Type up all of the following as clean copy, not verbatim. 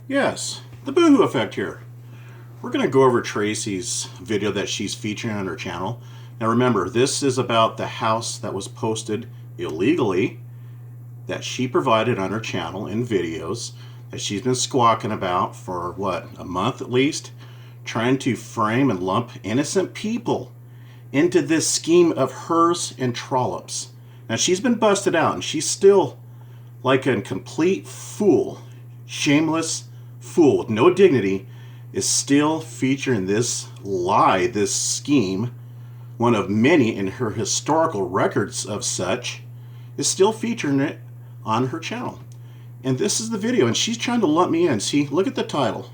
Yes, the Boohoo Effect here. We're going to go over Tracy's video that she's featuring on her channel. Now remember, this is about the house that was posted illegally that she provided on her channel in videos that she's been squawking about for, what, a month at least? Trying to frame and lump innocent people into this scheme of hers and Trollup's. Now she's been busted out and she's still like a complete fool, shameless fool with no dignity, is still featuring this lie, this scheme, one of many in her historical records of such, is still featuring it on her channel. And this is the video, and she's trying to lump me in. See, look at the title.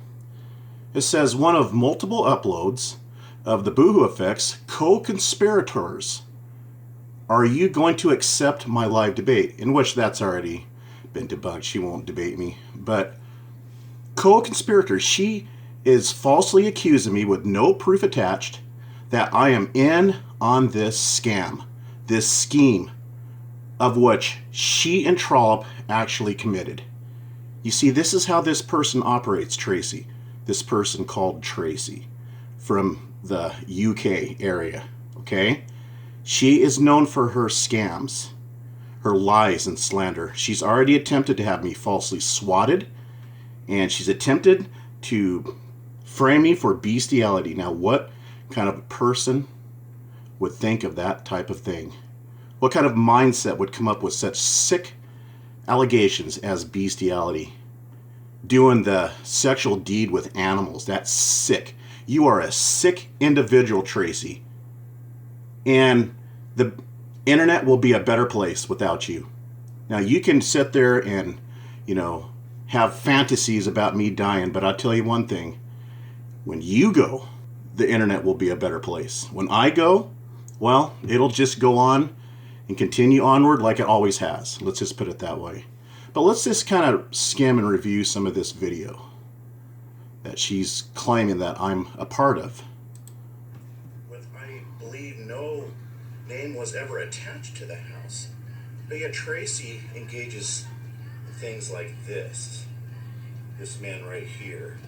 It says, one of multiple uploads of the Boohoo Effect's co-conspirators. Are you going to accept my live debate? In which that's already been debunked. She won't debate me. But co-conspirator, she is falsely accusing me with no proof attached that I am in on this scam, this scheme of which she and Trollup actually committed. You see, this is how this person operates, Tracy. This person called Tracy from the UK area, okay? She is known for her scams, her lies and slander. She's already attempted to have me falsely swatted, and she's attempted to frame me for bestiality. Now, what kind of person would think of that type of thing? What kind of mindset would come up with such sick allegations as bestiality? Doing the sexual deed with animals. That's sick. You are a sick individual, Tracy. And the internet will be a better place without you. Now, you can sit there and, have fantasies about me dying, but I'll tell you one thing. When you go, the internet will be a better place. When I go, well, it'll just go on and continue onward like it always has. Let's just put it that way. But let's just kind of skim and review some of this video that she's claiming that I'm a part of. With, I believe, no name was ever attached to the house. But yet Tracy engages in things like this. This man right here.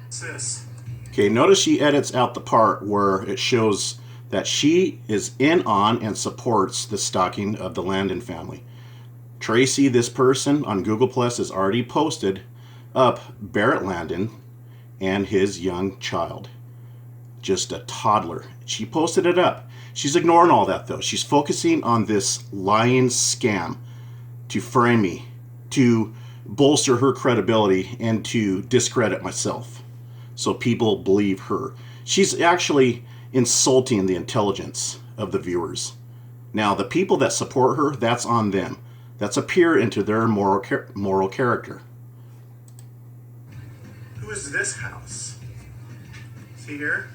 What's this? Okay, notice she edits out the part where it shows that she is in on and supports the stalking of the Landon family. Tracy, this person on Google Plus, has already posted up Barrett Landon and his young child. Just a toddler. She posted it up. She's ignoring all that though. She's focusing on this lying scam to frame me, to bolster her credibility, and to discredit myself so people believe her. She's actually insulting the intelligence of the viewers. Now, the people that support her, that's on them. That's a peer into their moral character. Who is this house? See here?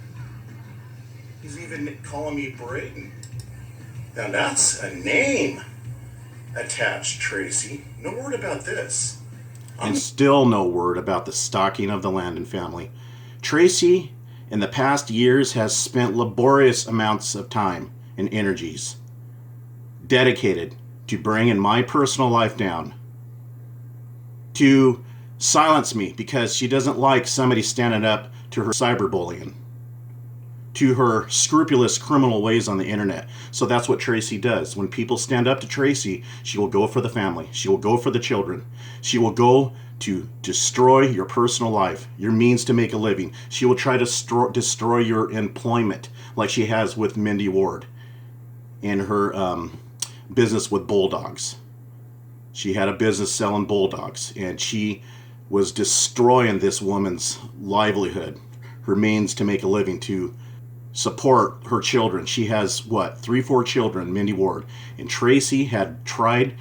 He's even calling me Brayden. Now that's a name attached, Tracy. No word about this. And still no word about the stalking of the Landon family. Tracy, in the past years, has spent laborious amounts of time and energies dedicated to bringing my personal life down, to silence me because she doesn't like somebody standing up to her cyberbullying, to her scrupulous criminal ways on the internet. So that's what Tracy does. When people stand up to Tracy, she will go for the family. She will go for the children. She will go to destroy your personal life, your means to make a living. She will try to destroy your employment like she has with Mindy Ward in her business with bulldogs. She had a business selling bulldogs, and she was destroying this woman's livelihood, her means to make a living, to support her children. She has, 3-4 children, Mindy Ward. And Tracy had tried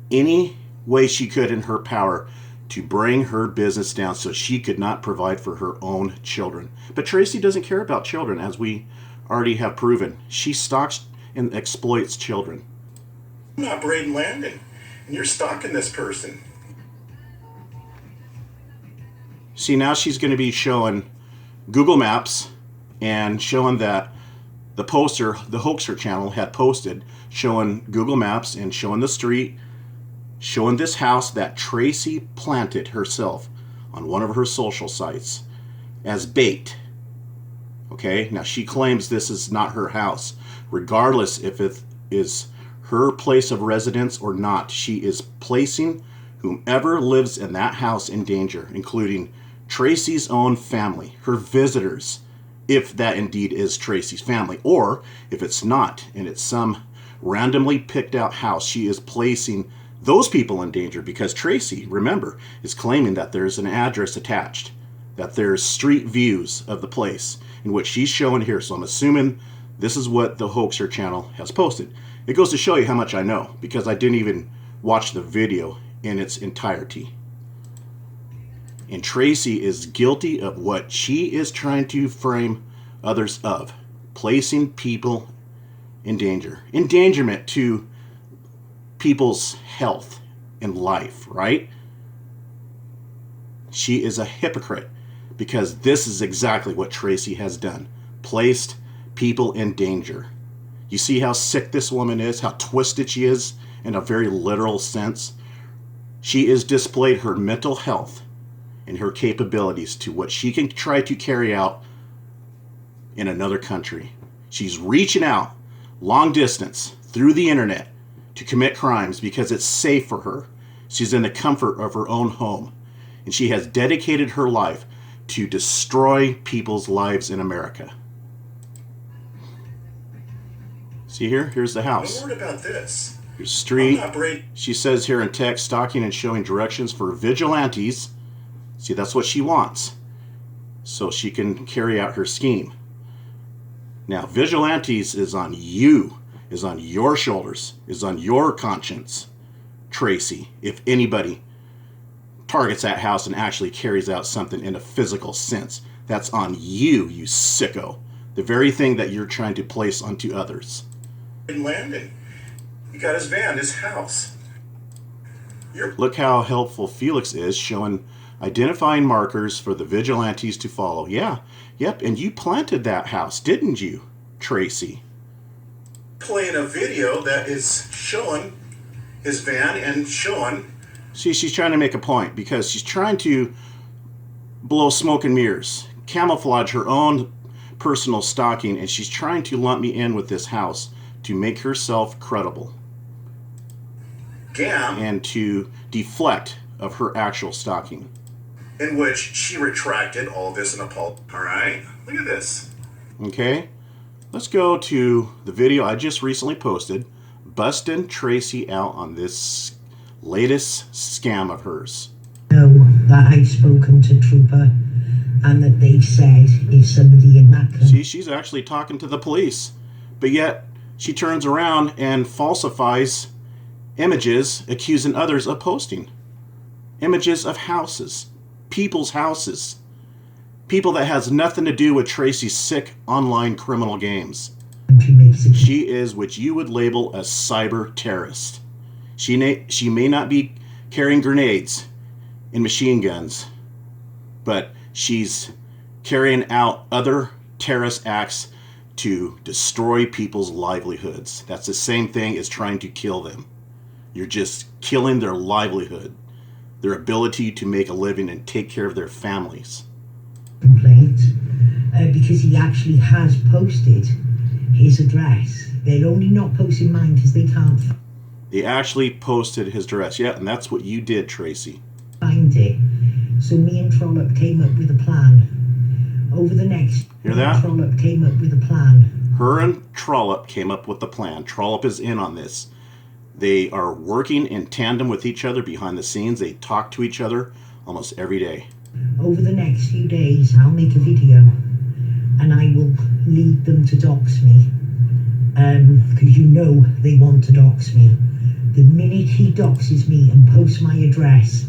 any way she could in her power to bring her business down so she could not provide for her own children. But Tracy doesn't care about children, as we already have proven. She stalks and exploits children. I'm not Brayden Landon, and you're stalking this person. See, now she's going to be showing Google Maps and showing that the poster, the hoaxer channel, had posted, showing Google Maps and showing the street, showing this house that Tracy planted herself on one of her social sites as bait. Okay, now she claims this is not her house. Regardless if it is her place of residence or not, she is placing whomever lives in that house in danger, including Tracy's own family, her visitors, if that indeed is Tracy's family, or if it's not and it's some randomly picked out house, she is placing those people in danger because Tracy, remember, is claiming that there's an address attached, that there's street views of the place in which she's showing here. So I'm assuming this is what the Hoaxer channel has posted. It goes to show you how much I know because I didn't even watch the video in its entirety. And Tracy is guilty of what she is trying to frame others of, placing people in danger. Endangerment to people's health and life, right? She is a hypocrite because this is exactly what Tracy has done. Placed people in danger. You see how sick this woman is, how twisted she is in a very literal sense. She has displayed her mental health and her capabilities to what she can try to carry out in another country. She's reaching out long distance through the internet to commit crimes because it's safe for her. She's in the comfort of her own home, and she has dedicated her life to destroy people's lives in America. See here? Here's the house. No word about this. Here's the street. I'm not brave. She says here in text, stalking and showing directions for vigilantes. See, that's what she wants, so she can carry out her scheme. Now, vigilantes is on you, is on your shoulders, is on your conscience, Tracy. If anybody targets that house and actually carries out something in a physical sense, that's on you, you sicko. The very thing that you're trying to place onto others. In Landon, he got his van, his house. Look how helpful Felix is, showing identifying markers for the vigilantes to follow. Yeah, yep, and you planted that house, didn't you, Tracy? Playing a video that is showing his van and showing. See, she's trying to make a point because she's trying to blow smoke and mirrors, camouflage her own personal stalking, and she's trying to lump me in with this house to make herself credible. And to deflect of her actual stalking. In which she retracted all this and apologized. Alright, look at this. Okay, let's go to the video I just recently posted, busting Tracy out on this latest scam of hers. Know that I've spoken to Trooper and that they've said if somebody in that country... See, she's actually talking to the police, but yet she turns around and falsifies images accusing others of posting. Images of houses, people's houses. People that has nothing to do with Tracy's sick online criminal games. She is what you would label a cyber terrorist. She may not be carrying grenades and machine guns, but she's carrying out other terrorist acts to destroy people's livelihoods. That's the same thing as trying to kill them. You're just killing their livelihood, their ability to make a living and take care of their families. Complaint, because he actually has posted his address. They're only not posting mine because they can't They actually posted his address. Yeah, and that's what you did, Tracy. Find it. So me and Trollup came up with a plan. Over the next... Hear that? Trollup came up with a plan. Her and Trollup came up with the plan. Trollup is in on this. They are working in tandem with each other behind the scenes. They talk to each other almost every day. Over the next few days, I'll make a video and I will lead them to dox me. Because you know they want to dox me. The minute he doxes me and posts my address,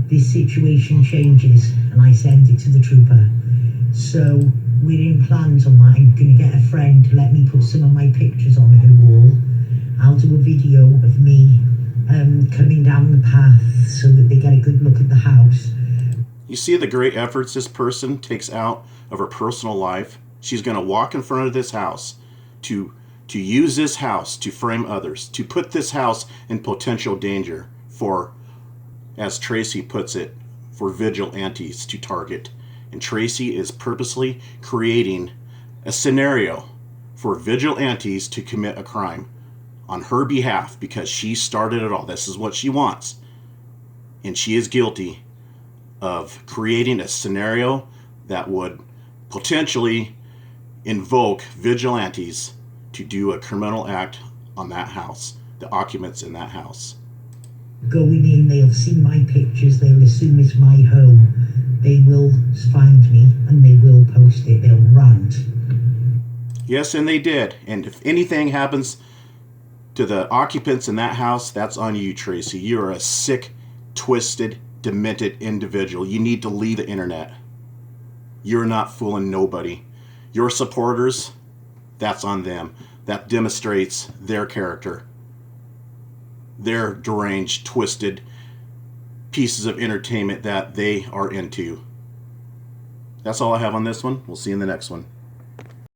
this situation changes and I send it to the trooper. So we're in plans on that. I'm going to get a friend to let me put some of my pictures on her wall. I'll do a video of me coming down the path so that they get a good look at the house. You see the great efforts this person takes out of her personal life? She's going to walk in front of this house to use this house to frame others, to put this house in potential danger for, as Tracy puts it, for vigilantes to target. And Tracy is purposely creating a scenario for vigilantes to commit a crime on her behalf because she started it all. This is what she wants. And she is guilty of creating a scenario that would potentially invoke vigilantes to do a criminal act on that house, the occupants in that house. Going in, they'll see my pictures, they'll assume it's my home. They will find me and they will post it, they'll rant. Yes, and they did. And if anything happens to the occupants in that house, that's on you, Tracy. You're a sick, twisted, demented individual. You need to leave the internet. You're not fooling nobody. Your supporters, that's on them. That demonstrates their character. Their deranged, twisted pieces of entertainment that they are into. That's all I have on this one. We'll see you in the next one.